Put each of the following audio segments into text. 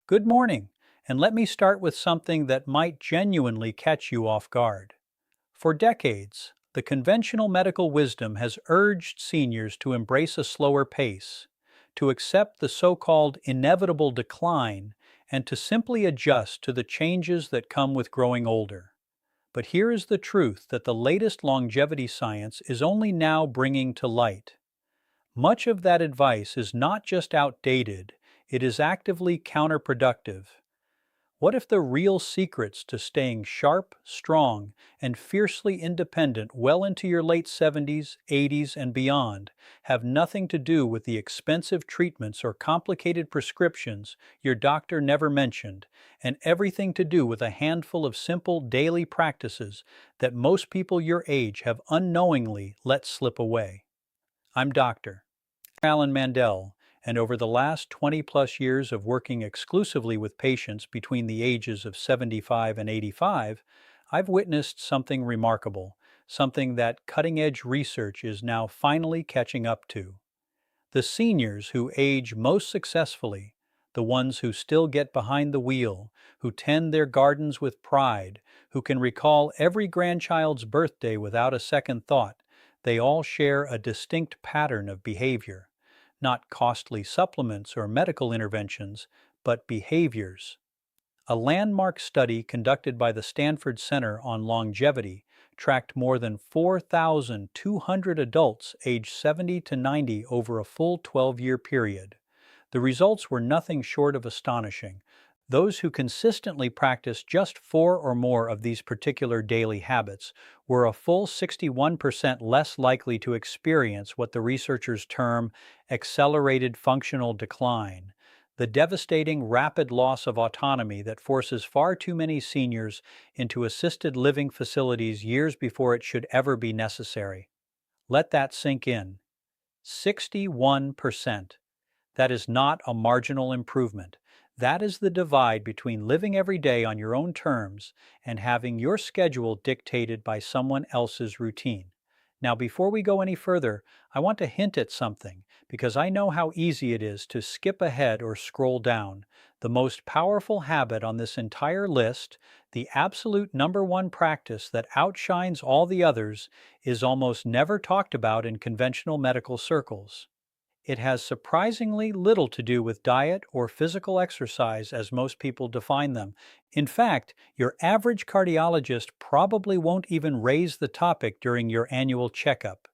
Good morning, and let me start with something that might genuinely catch you off guard. For decades, the conventional medical wisdom has urged seniors to embrace a slower pace, to accept the so-called inevitable decline, and to simply adjust to the changes that come with growing older. But here is the truth that the latest longevity science is only now bringing to light. Much of that advice is not just outdated, it is actively counterproductive. What if the real secrets to staying sharp, strong, and fiercely independent well into your late 70s, 80s, and beyond have nothing to do with the expensive treatments or complicated prescriptions your doctor never mentioned, and everything to do with a handful of simple daily practices that most people your age have unknowingly let slip away? I'm Dr. Alan Mandell, and over the last 20 plus years of working exclusively with patients between the ages of 75 and 85, I've witnessed something remarkable, something that cutting edge research is now finally catching up to. The seniors who age most successfully, the ones who still get behind the wheel, who tend their gardens with pride, who can recall every grandchild's birthday without a second thought, they all share a distinct pattern of behavior. Not costly supplements or medical interventions, but behaviors. A landmark study conducted by the Stanford Center on Longevity tracked more than 4,200 adults aged 70 to 90 over a full 12-year period. The results were nothing short of astonishing. Those who consistently practiced just four or more of these particular daily habits were a full 61% less likely to experience what the researchers term accelerated functional decline, the devastating rapid loss of autonomy that forces far too many seniors into assisted living facilities years before it should ever be necessary. Let that sink in. 61%. That is not a marginal improvement. That is the divide between living every day on your own terms and having your schedule dictated by someone else's routine. Now, before we go any further, I want to hint at something because I know how easy it is to skip ahead or scroll down. The most powerful habit on this entire list, the absolute number one practice that outshines all the others, is almost never talked about in conventional medical circles. It has surprisingly little to do with diet or physical exercise as most people define them. In fact, your average cardiologist probably won't even raise the topic during your annual checkup.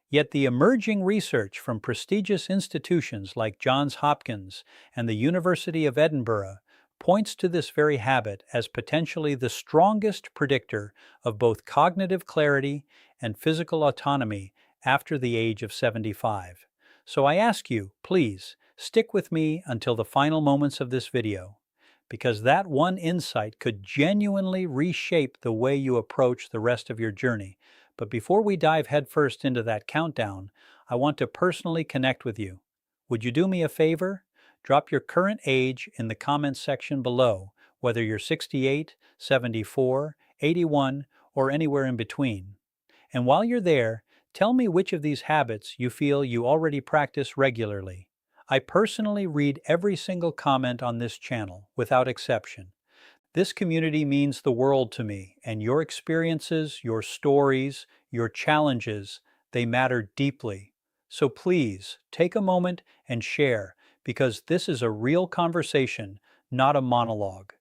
Yet the emerging research from prestigious institutions like Johns Hopkins and the University of Edinburgh points to this very habit as potentially the strongest predictor of both cognitive clarity and physical autonomy after the age of 75. So I ask you, please, stick with me until the final moments of this video, because that one insight could genuinely reshape the way you approach the rest of your journey. But before we dive headfirst into that countdown, I want to personally connect with you. Would you do me a favor? Drop your current age in the comments section below, whether you're 68, 74, 81, or anywhere in between. And while you're there, tell me which of these habits you feel you already practice regularly. I personally read every single comment on this channel, without exception. This community means the world to me, and your experiences, your stories, your challenges, they matter deeply. So please, take a moment and share, because this is a real conversation, not a monologue.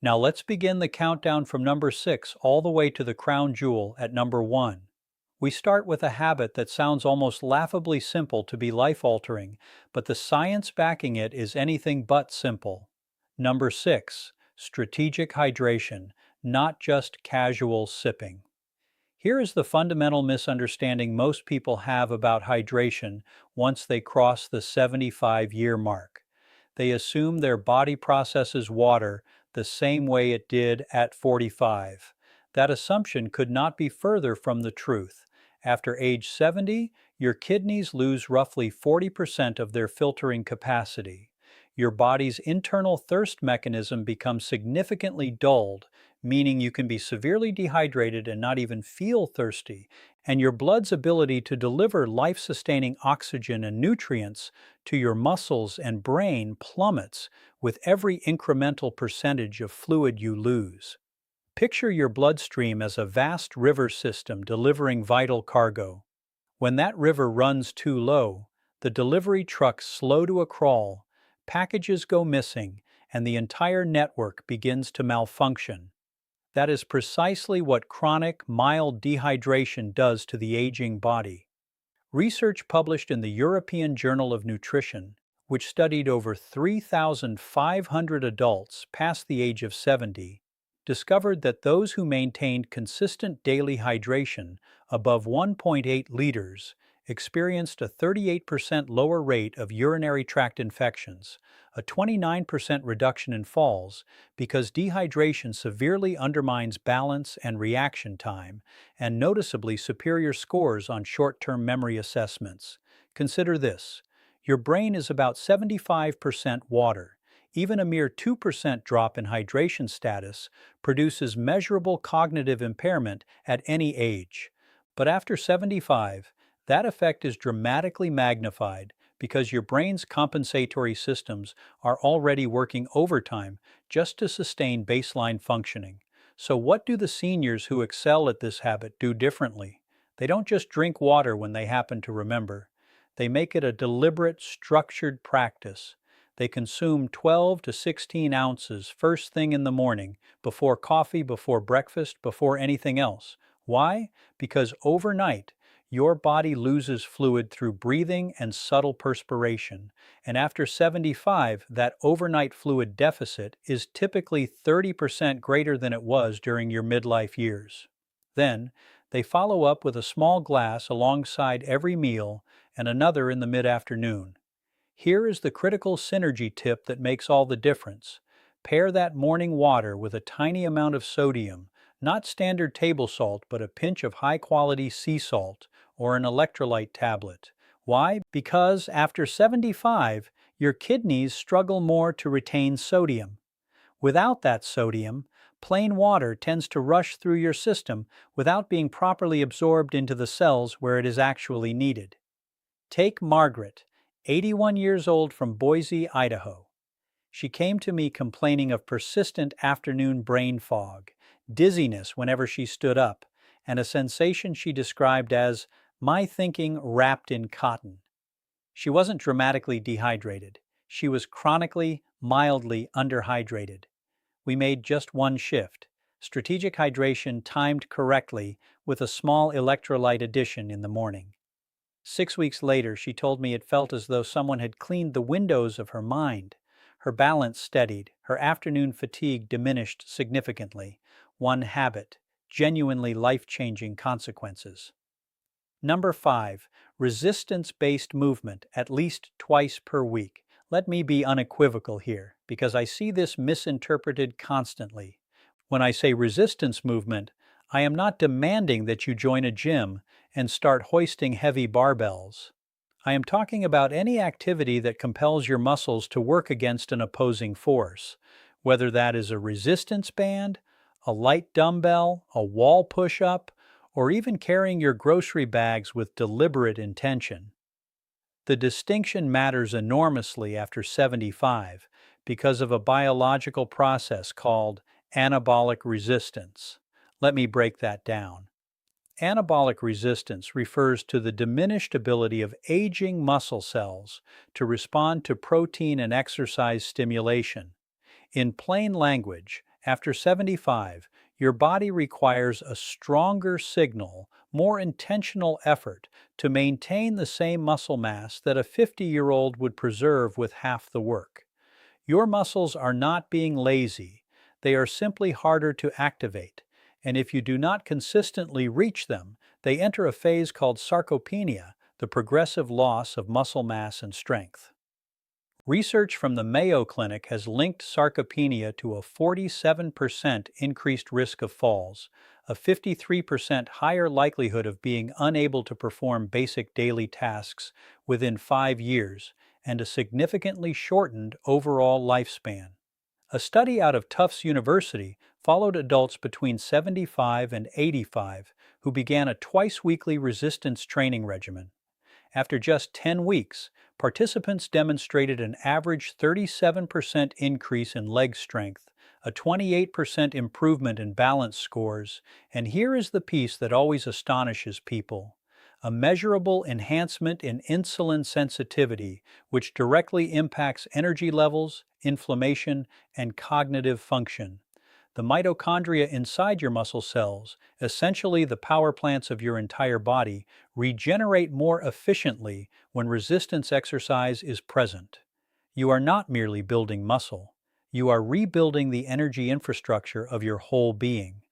Now let's begin the countdown from number 6 all the way to the crown jewel at number 1. We start with a habit that sounds almost laughably simple to be life-altering, but the science backing it is anything but simple. Number 6, strategic hydration, not just casual sipping. Here is the fundamental misunderstanding most people have about hydration once they cross the 75-year mark. They assume their body processes water the same way it did at 45. That assumption could not be further from the truth. After age 70, your kidneys lose roughly 40% of their filtering capacity. your body's internal thirst mechanism becomes significantly dulled, meaning you can be severely dehydrated and not even feel thirsty, and your blood's ability to deliver life sustaining oxygen and nutrients to your muscles and brain plummets with every incremental percentage of fluid you lose. Picture your bloodstream as a vast river system delivering vital cargo. When that river runs too low, the delivery trucks slow to a crawl, packages go missing, and the entire network begins to malfunction. That is precisely what chronic, mild dehydration does to the aging body. Research published in the European Journal of Nutrition, which studied over 3,500 adults past the age of 70, discovered that those who maintained consistent daily hydration above 1.8 liters experienced a 38% lower rate of urinary tract infections, a 29% reduction in falls because dehydration severely undermines balance and reaction time, and noticeably superior scores on short-term memory assessments. Consider this. Your brain is about 75% water. Even a mere 2% drop in hydration status produces measurable cognitive impairment at any age. But after 75, that effect is dramatically magnified because your brain's compensatory systems are already working overtime just to sustain baseline functioning. So, what do the seniors who excel at this habit do differently? They don't just drink water when they happen to remember. They make it a deliberate, structured practice. They consume 12 to 16 ounces first thing in the morning, before coffee, before breakfast, before anything else. Why? Because overnight, your body loses fluid through breathing and subtle perspiration, and after 75, that overnight fluid deficit is typically 30% greater than it was during your midlife years. Then, they follow up with a small glass alongside every meal and another in the mid-afternoon. Here is the critical synergy tip that makes all the difference. Pair that morning water with a tiny amount of sodium, not standard table salt, but a pinch of high-quality sea salt or an electrolyte tablet. Why? Because after 75, your kidneys struggle more to retain sodium. Without that sodium, plain water tends to rush through your system without being properly absorbed into the cells where it is actually needed. Take Margaret, 81 years old from Boise, Idaho. She came to me complaining of persistent afternoon brain fog, dizziness whenever she stood up, and a sensation she described as my thinking wrapped in cotton. She wasn't dramatically dehydrated. She was chronically, mildly underhydrated. We made just one shift, strategic hydration timed correctly with a small electrolyte addition in the morning. 6 weeks later, she told me it felt as though someone had cleaned the windows of her mind. Her balance steadied, her afternoon fatigue diminished significantly. One habit, genuinely life-changing consequences. Number 5, resistance-based movement at least twice per week. Let me be unequivocal here, because I see this misinterpreted constantly. When I say resistance movement, I am not demanding that you join a gym and start hoisting heavy barbells. I am talking about any activity that compels your muscles to work against an opposing force, whether that is a resistance band, a light dumbbell, a wall push-up, or even carrying your grocery bags with deliberate intention. The distinction matters enormously after 75 because of a biological process called anabolic resistance. Let me break that down. Anabolic resistance refers to the diminished ability of aging muscle cells to respond to protein and exercise stimulation. In plain language, after 75, your body requires a stronger signal, more intentional effort to maintain the same muscle mass that a 50-year-old would preserve with half the work. Your muscles are not being lazy, they are simply harder to activate, and if you do not consistently reach them, they enter a phase called sarcopenia, the progressive loss of muscle mass and strength. Research from the Mayo Clinic has linked sarcopenia to a 47% increased risk of falls, a 53% higher likelihood of being unable to perform basic daily tasks within 5 years, and a significantly shortened overall lifespan. A study out of Tufts University followed adults between 75 and 85 who began a twice-weekly resistance training regimen. After just 10 weeks, participants demonstrated an average 37% increase in leg strength, a 28% improvement in balance scores, and here is the piece that always astonishes people: a measurable enhancement in insulin sensitivity, which directly impacts energy levels, inflammation, and cognitive function. The mitochondria inside your muscle cells, essentially the power plants of your entire body, regenerate more efficiently when resistance exercise is present. You are not merely building muscle, you are rebuilding the energy infrastructure of your whole being.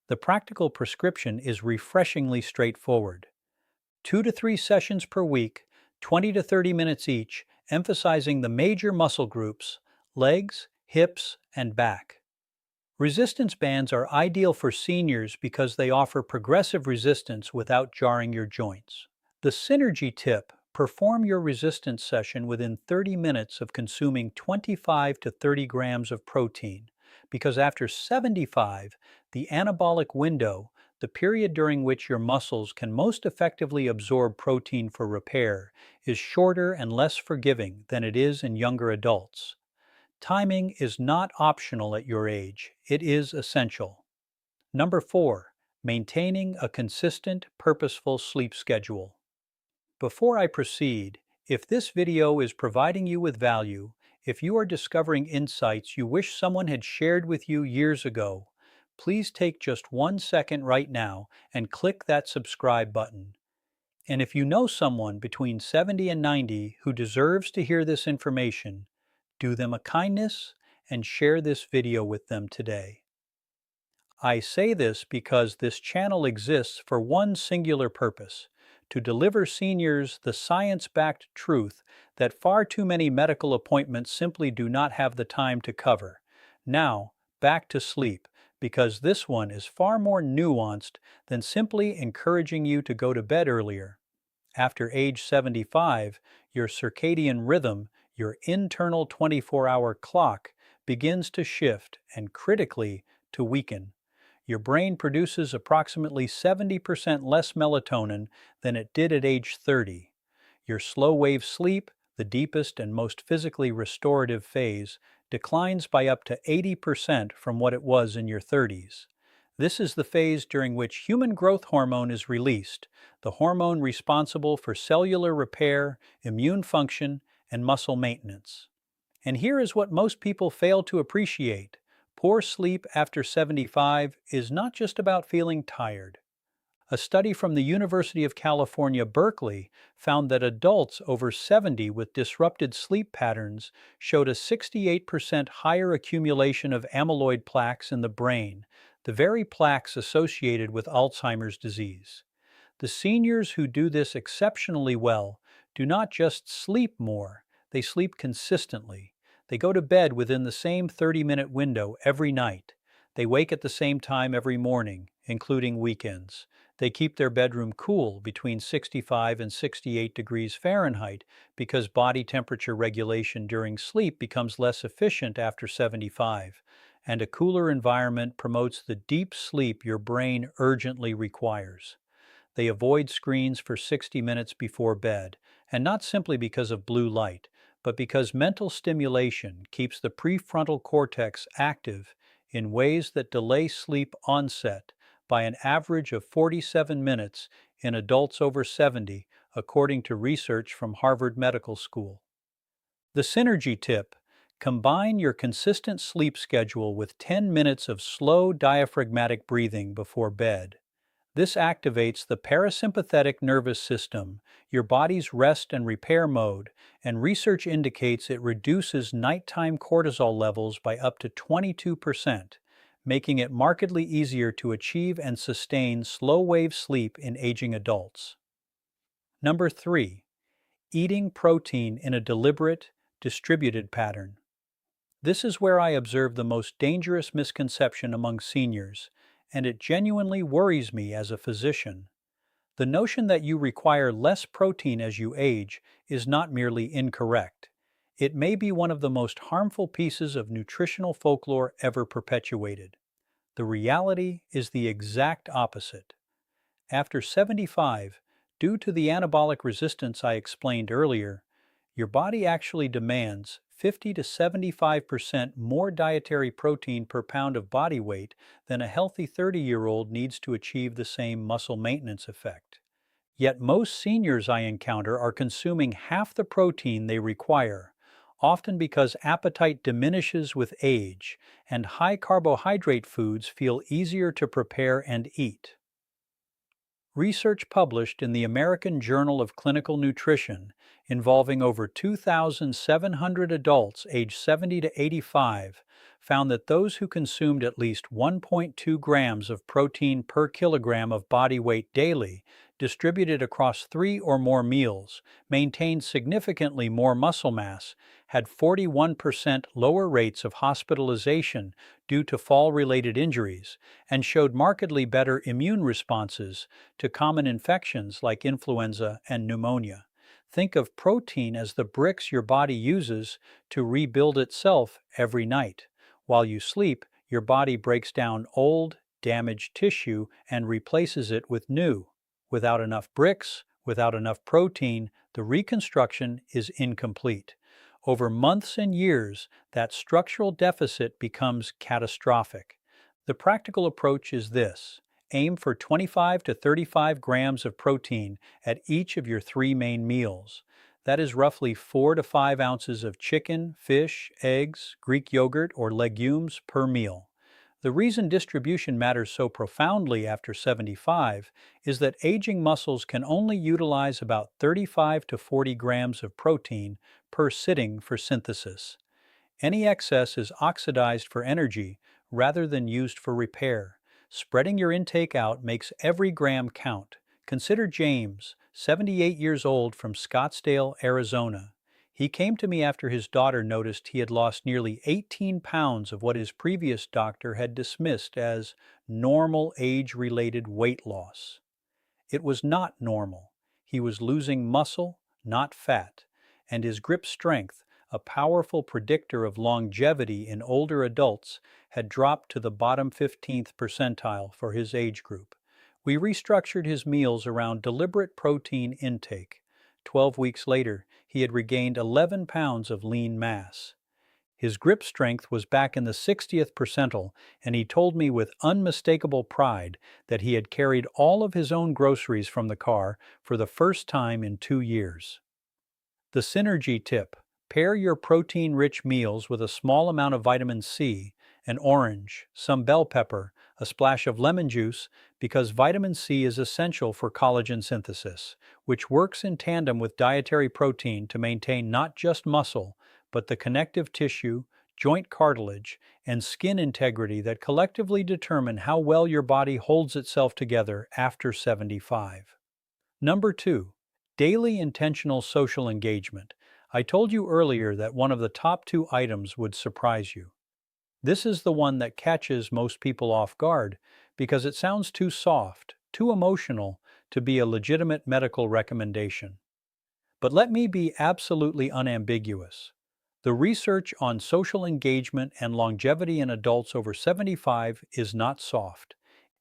The practical prescription is refreshingly straightforward. 2 to 3 sessions per week, 20 to 30 minutes each, emphasizing the major muscle groups: legs, hips, and back. Resistance bands are ideal for seniors because they offer progressive resistance without jarring your joints. The synergy tip: perform your resistance session within 30 minutes of consuming 25 to 30 grams of protein, because after 75, the anabolic window, the period during which your muscles can most effectively absorb protein for repair, is shorter and less forgiving than it is in younger adults. Timing is not optional at your age, it is essential. Number 4, maintaining a consistent, purposeful sleep schedule. Before I proceed, if this video is providing you with value, if you are discovering insights you wish someone had shared with you years ago, please take just 1 second right now and click that subscribe button. And if you know someone between 70 and 90 who deserves to hear this information, do them a kindness and share this video with them today. I say this because this channel exists for one singular purpose: to deliver seniors the science-backed truth that far too many medical appointments simply do not have the time to cover. Now, back to sleep, because this one is far more nuanced than simply encouraging you to go to bed earlier. After age 75, your circadian rhythm, your internal 24-hour clock, begins to shift and, critically, to weaken. Your brain produces approximately 70% less melatonin than it did at age 30. Your slow-wave sleep, the deepest and most physically restorative phase, declines by up to 80% from what it was in your 30s. This is the phase during which human growth hormone is released, the hormone responsible for cellular repair, immune function, and muscle maintenance. And here is what most people fail to appreciate: poor sleep after 75 is not just about feeling tired. A study from the University of California, Berkeley, found that adults over 70 with disrupted sleep patterns showed a 68% higher accumulation of amyloid plaques in the brain, the very plaques associated with Alzheimer's disease. The seniors who do this exceptionally well do not just sleep more, they sleep consistently. They go to bed within the same 30-minute window every night. They wake at the same time every morning, including weekends. They keep their bedroom cool between 65 and 68 degrees Fahrenheit because body temperature regulation during sleep becomes less efficient after 75, and a cooler environment promotes the deep sleep your brain urgently requires. They avoid screens for 60 minutes before bed, and not simply because of blue light, but because mental stimulation keeps the prefrontal cortex active in ways that delay sleep onset by an average of 47 minutes in adults over 70, according to research from Harvard Medical School. The synergy tip: combine your consistent sleep schedule with 10 minutes of slow diaphragmatic breathing before bed. This activates the parasympathetic nervous system, your body's rest and repair mode, and research indicates it reduces nighttime cortisol levels by up to 22%, making it markedly easier to achieve and sustain slow-wave sleep in aging adults. Number 3, eating protein in a deliberate, distributed pattern. This is where I observe the most dangerous misconception among seniors, and it genuinely worries me as a physician. The The notion that you require less protein as you age is not merely incorrect. It may be one of the most harmful pieces of nutritional folklore ever perpetuated. The reality is the exact opposite. After 75, due to the anabolic resistance I explained earlier, your body actually demands 50 to 75% more dietary protein per pound of body weight than a healthy 30-year-old needs to achieve the same muscle maintenance effect. Yet most seniors I encounter are consuming half the protein they require, often because appetite diminishes with age and high carbohydrate foods feel easier to prepare and eat. Research published in the American Journal of Clinical Nutrition involving over 2,700 adults aged 70 to 85 found that those who consumed at least 1.2 grams of protein per kilogram of body weight daily, distributed across 3 or more meals, maintained significantly more muscle mass, had 41% lower rates of hospitalization due to fall-related injuries, and showed markedly better immune responses to common infections like influenza and pneumonia. Think of protein as the bricks your body uses to rebuild itself every night. While you sleep, your body breaks down old, damaged tissue and replaces it with new. Without enough bricks, without enough protein, the reconstruction is incomplete. Over months and years, that structural deficit becomes catastrophic. The practical approach is this: aim for 25 to 35 grams of protein at each of your 3 main meals. That is roughly 4 to 5 ounces of chicken, fish, eggs, Greek yogurt, or legumes per meal. The reason distribution matters so profoundly after 75 is that aging muscles can only utilize about 35 to 40 grams of protein per sitting for synthesis. Any excess is oxidized for energy rather than used for repair. Spreading your intake out makes every gram count. Consider James, 78 years old, from Scottsdale, Arizona. He came to me after his daughter noticed he had lost nearly 18 pounds of what his previous doctor had dismissed as normal age-related weight loss. It was not normal. He was losing muscle, not fat, and his grip strength, a powerful predictor of longevity in older adults, had dropped to the bottom 15th percentile for his age group. We restructured his meals around deliberate protein intake. 12 weeks later, he had regained 11 pounds of lean mass. His grip strength was back in the 60th percentile, and he told me with unmistakable pride that he had carried all of his own groceries from the car for the first time in 2 years. The synergy tip: pair your protein-rich meals with a small amount of vitamin C, an orange, some bell pepper, a splash of lemon juice, because vitamin C is essential for collagen synthesis, which works in tandem with dietary protein to maintain not just muscle, but the connective tissue, joint cartilage, and skin integrity that collectively determine how well your body holds itself together after 75. Number 2. Daily intentional social engagement. I told you earlier that one of the top 2 items would surprise you. This is the one that catches most people off guard because it sounds too soft, too emotional to be a legitimate medical recommendation. But let me be absolutely unambiguous. The research on social engagement and longevity in adults over 75 is not soft.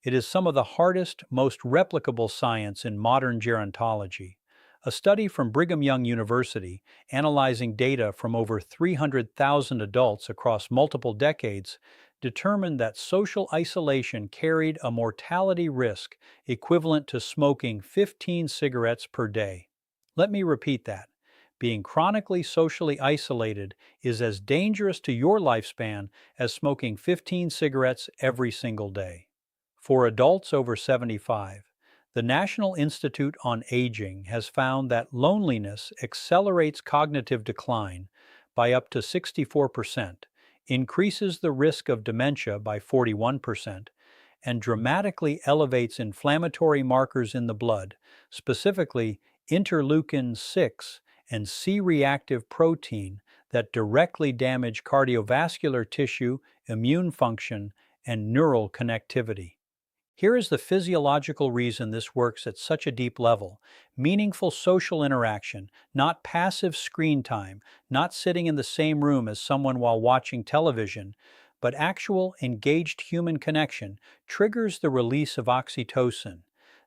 It is some of the hardest, most replicable science in modern gerontology. A study from Brigham Young University, analyzing data from over 300,000 adults across multiple decades, determined that social isolation carried a mortality risk equivalent to smoking 15 cigarettes per day. Let me repeat that. Being chronically socially isolated is as dangerous to your lifespan as smoking 15 cigarettes every single day. For adults over 75, the National Institute on Aging has found that loneliness accelerates cognitive decline by up to 64%, increases the risk of dementia by 41%, and dramatically elevates inflammatory markers in the blood, specifically interleukin-6 and C-reactive protein that directly damage cardiovascular tissue, immune function, and neural connectivity. Here is the physiological reason this works at such a deep level: meaningful social interaction, not passive screen time, not sitting in the same room as someone while watching television, but actual engaged human connection triggers the release of oxytocin.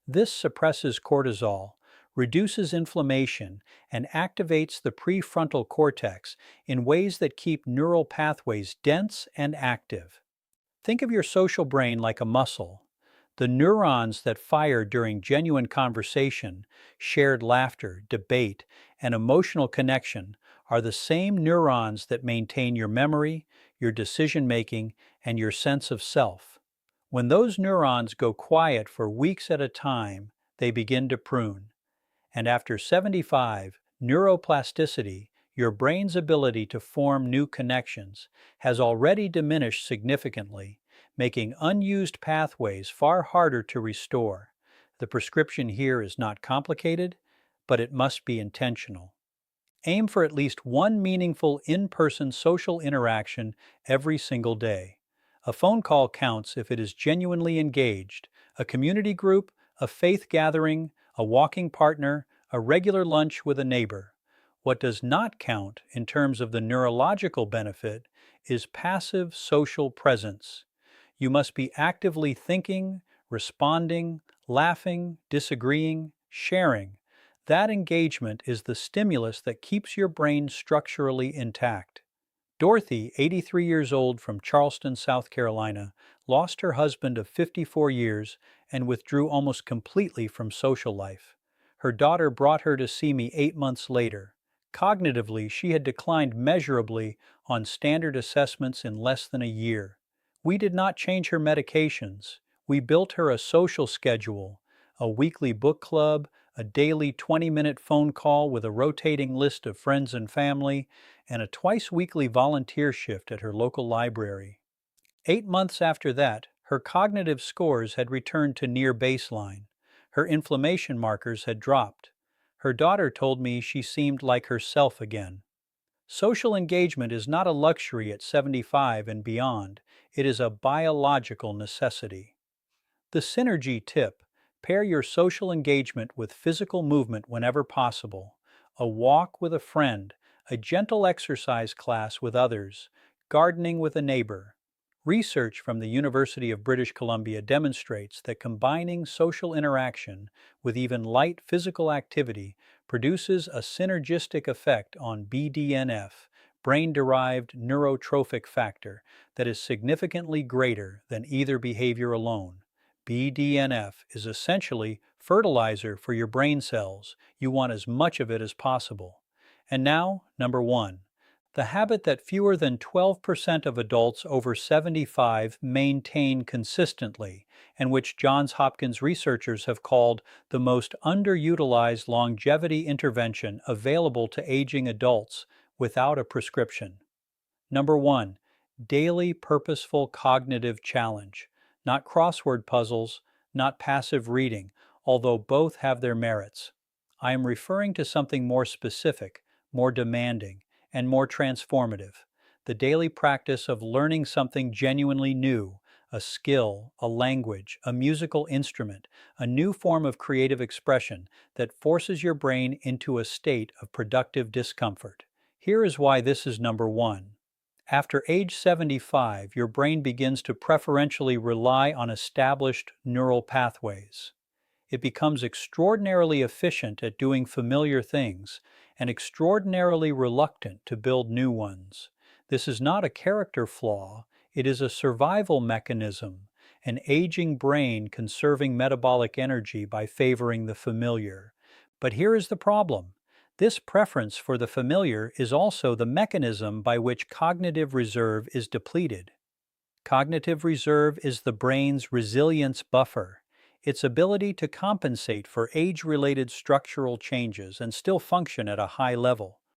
This suppresses cortisol, reduces inflammation, and activates the prefrontal cortex in ways that keep neural pathways dense and active. Think of your social brain like a muscle. The neurons that fire during genuine conversation, shared laughter, debate, and emotional connection are the same neurons that maintain your memory, your decision making, and your sense of self. When those neurons go quiet for weeks at a time, they begin to prune. And after 75, neuroplasticity, your brain's ability to form new connections, has already diminished significantly, making unused pathways far harder to restore. The prescription here is not complicated, but it must be intentional. Aim for at least one meaningful in-person social interaction every single day. A phone call counts if it is genuinely engaged. A community group, a faith gathering, a walking partner, a regular lunch with a neighbor. What does not count in terms of the neurological benefit is passive social presence. You must be actively thinking, responding, laughing, disagreeing, sharing. That engagement is the stimulus that keeps your brain structurally intact. Dorothy, 83 years old from Charleston, South Carolina, lost her husband of 54 years and withdrew almost completely from social life. Her daughter brought her to see me 8 months later. Cognitively, she had declined measurably on standard assessments in less than a year. We did not change her medications. We built her a social schedule, a weekly book club, a daily 20-minute phone call with a rotating list of friends and family, and a twice-weekly volunteer shift at her local library. 8 months after that, her cognitive scores had returned to near baseline. Her inflammation markers had dropped. Her daughter told me she seemed like herself again. Social engagement is not a luxury at 75 and beyond. It is a biological necessity. The synergy tip: pair your social engagement with physical movement whenever possible. A walk with a friend, a gentle exercise class with others, gardening with a neighbor. Research from the University of British Columbia demonstrates that combining social interaction with even light physical activity produces a synergistic effect on BDNF, brain-derived neurotrophic factor, that is significantly greater than either behavior alone. BDNF is essentially fertilizer for your brain cells. You want as much of it as possible. And now, number 1. The habit that fewer than 12% of adults over 75 maintain consistently, and which Johns Hopkins researchers have called the most underutilized longevity intervention available to aging adults without a prescription. Number 1. Daily purposeful cognitive challenge. Not crossword puzzles, not passive reading, although both have their merits. I am referring to something more specific, more demanding, and more transformative: the daily practice of learning something genuinely new, a skill, a language, a musical instrument, a new form of creative expression that forces your brain into a state of productive discomfort. Here is why this is number 1. After age 75, your brain begins to preferentially rely on established neural pathways. It becomes extraordinarily efficient at doing familiar things and extraordinarily reluctant to build new ones. This is not a character flaw, it is a survival mechanism, an aging brain conserving metabolic energy by favoring the familiar. But here is the problem: this preference for the familiar is also the mechanism by which cognitive reserve is depleted. Cognitive reserve is the brain's resilience buffer, its ability to compensate for age-related structural changes and still function at a high level.